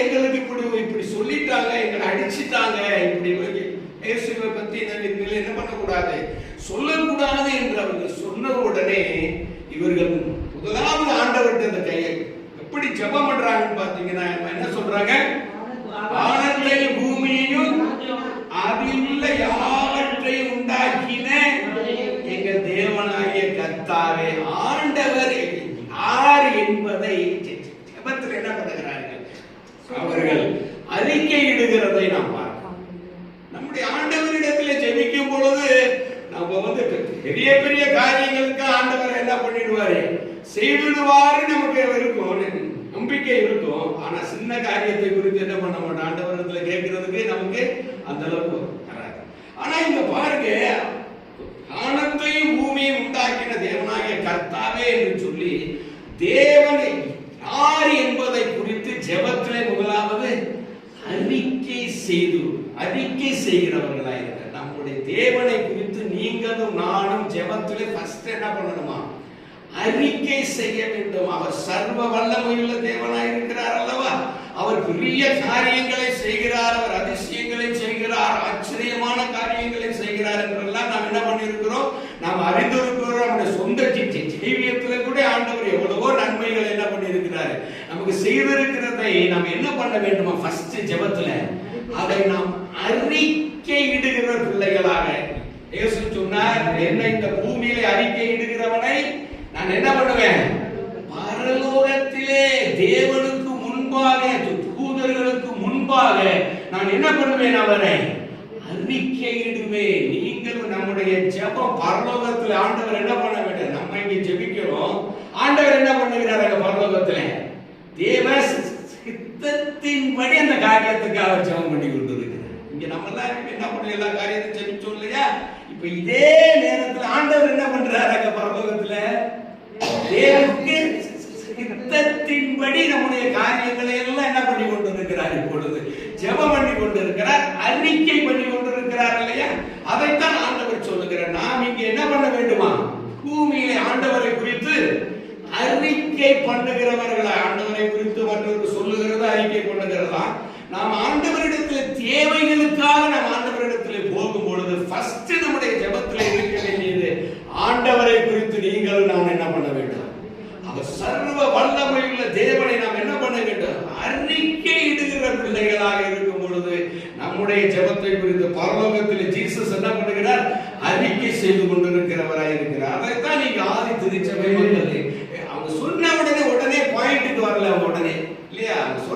எங்களுக்கு இப்படி சொல்லிட்டாங்க, எங்களை அடிச்சுட்டாங்க, இப்படி இயேசுவை பத்தி என்ன பண்ணக்கூடாது, சொல்லக்கூடாது என்று அவர்கள் சொன்ன உடனே இவர்கள் முதலாவது ஆண்டவர்கிட்ட அந்த கையை எப்படி ஜெபம் பண்றாங்கன்னு பாத்தீங்கன்னா என்ன சொல்றாங்க? வானத்தையும் பூமியையும் அதிலுள்ள யாவற்றையும் உண்டாக்கின எங்கள் தேவனாகிய கர்த்தாவே, ஆண்டவர் யார் என்பதை ஜெபத்தில் என்ன பண்ணுகிறார்கள்? அவர்கள் அறிக்கையிடுகிறதை நாம் பார்க்கிறோம். நம்முடைய ஆண்டவரிடத்தில் ஜெபிக்கும் பொழுது நம்ம பெரிய பெரிய காரியங்களுக்கு ஆண்டவர் என்ன பண்ணிடுவாரு, செய்துடுவாரு, நமக்கு இருக்கும் நம்பிக்கை இருக்கும். ஆனா சின்ன காரியத்தை குறித்து என்ன பண்ண மாட்டோம், ஆண்டவரிடத்துல கேட்கறதுக்கு நமக்கு அந்த அளவுக்கு வராது. ஆனா இங்க பாருங்க, வானத்தையும் பூமியையும் உண்டாக்கின தேவனாகிய கர்த்தாவே என்று சொல்லி தேவனை யார் என்பதை குறித்து ஜெபத்திலே முதலாவது அறிக்கை செய்கிறவர்களாக இருக்க. நம்முடைய தேவனை குறித்து நீங்களும் நானும் ஜெபத்திலே ஃபர்ஸ்ட் என்ன பண்ணணுமா? அறிக்கை செய்ய வேண்டும். அவர் சர்வ வல்லமையுள்ள தேவனாய் இருக்கிறார் அல்லவா? அவர் பெரிய காரியங்களை செய்கிறார், அவர் அதிசயங்களை செய்கிறார், ஆச்சரியமான காரியங்களை செய்கிறார் என்றெல்லாம் நாம் என்ன பண்ணியிருக்கிறோம், நாம் அறிந்திருக்கிறோம். நம்முடைய சொந்த ஜீவியத்தில் கூட ஆண்டவர் எவ்வளவோ நன்மைகளை என்ன பண்ணியிருக்கிறார், நமக்கு செய்திருக்கிறதை நாம் என்ன பண்ண வேண்டுமா? ஃபர்ஸ்ட் ஜெபத்துல அதை நாம் அறிக்கை இடுகிற பிள்ளைகளாக. இயேசு சொன்னார், என்ன இந்த பூமியிலே அறிக்கை இடுகிறவனை நான் என்ன பண்ணுவேன்? பரலோகத்திலே தேவனுக்கு முன்பாக, தூதர்களுக்கு முன்பாக நான் என்ன பண்ணுவேன்? அவரை அறிக்கையிடுவேன். நீங்களும் நம்முடைய ஜெபம் பரலோகத்தில் ஆண்டவர் என்ன பண்ண வேண்டும்? நம்ம இங்க ஜெபிக்கிறோம், ஆண்டவர் என்ன பண்ணுகிறார்? பரலோகத்தில் தேவ சித்தத்தின்படி அந்த காரியத்துக்கு அவர் ஜெபம் பண்ணி கொண்டிருக்கிறார். இங்க நம்ம எல்லாம் என்ன பண்ண எல்லா காரியத்தையும் ஜெபிச்சோம் இல்லையா? இப்ப இதே நேரத்தில் ஆண்டவர் என்ன பண்றாரு? பரலோகத்துல தேவனுக்கு சித்தத்தின்படி நம்முடைய காரியங்களை எல்லாம் என்ன பண்ணி கொண்டிருக்கிறார்? இப்பொழுது ஜெபம் பண்ணி கொண்டிருக்கிறார், அறிக்கை பண்ணி கொண்டிருக்கிறார் இல்லையா? அதைத்தான் ஆண்டவர் சொல்லுகிறார். நாம் இங்க என்ன பண்ண வேண்டுமா? பூமியிலே ஆண்டவரை குறித்து அறிக்கை பண்ணுகிறவர்களா? ஆண்டவரை குறித்து மற்றவர்கள் சொல்லுகிறதா, அறிக்கை பண்ணுகிறதா? நாம் ஆண்டவரிடத்தில் தேவைகளுக்காக நாம் ஆண்டவரிடத்தில் போகும் பொழுது ஃபர்ஸ்ட் நம்முடைய ஜெபத்தில் இருக்க வேண்டியது, ஆண்டவரை குறித்து நீங்கள் நாம் என்ன பண்ண வேண்டும்? அவர் சர்வ வல்லமையுள்ள தேவனை நாம் என்ன பண்ண வேண்டும்? அறிக்கை இடுகிற பிள்ளைகளாக இருக்கும் பொழுது நம்முடைய ஜெபத்தை குறித்து பரலோகத்தில் ஜீசஸ் என்ன பண்ணுகிறார்? அறிக்கை செய்து கொண்டிருக்கிறவராய் இருக்கிறார். அதைத்தான் நீங்க ஆதி திருச்சபை மக்கள்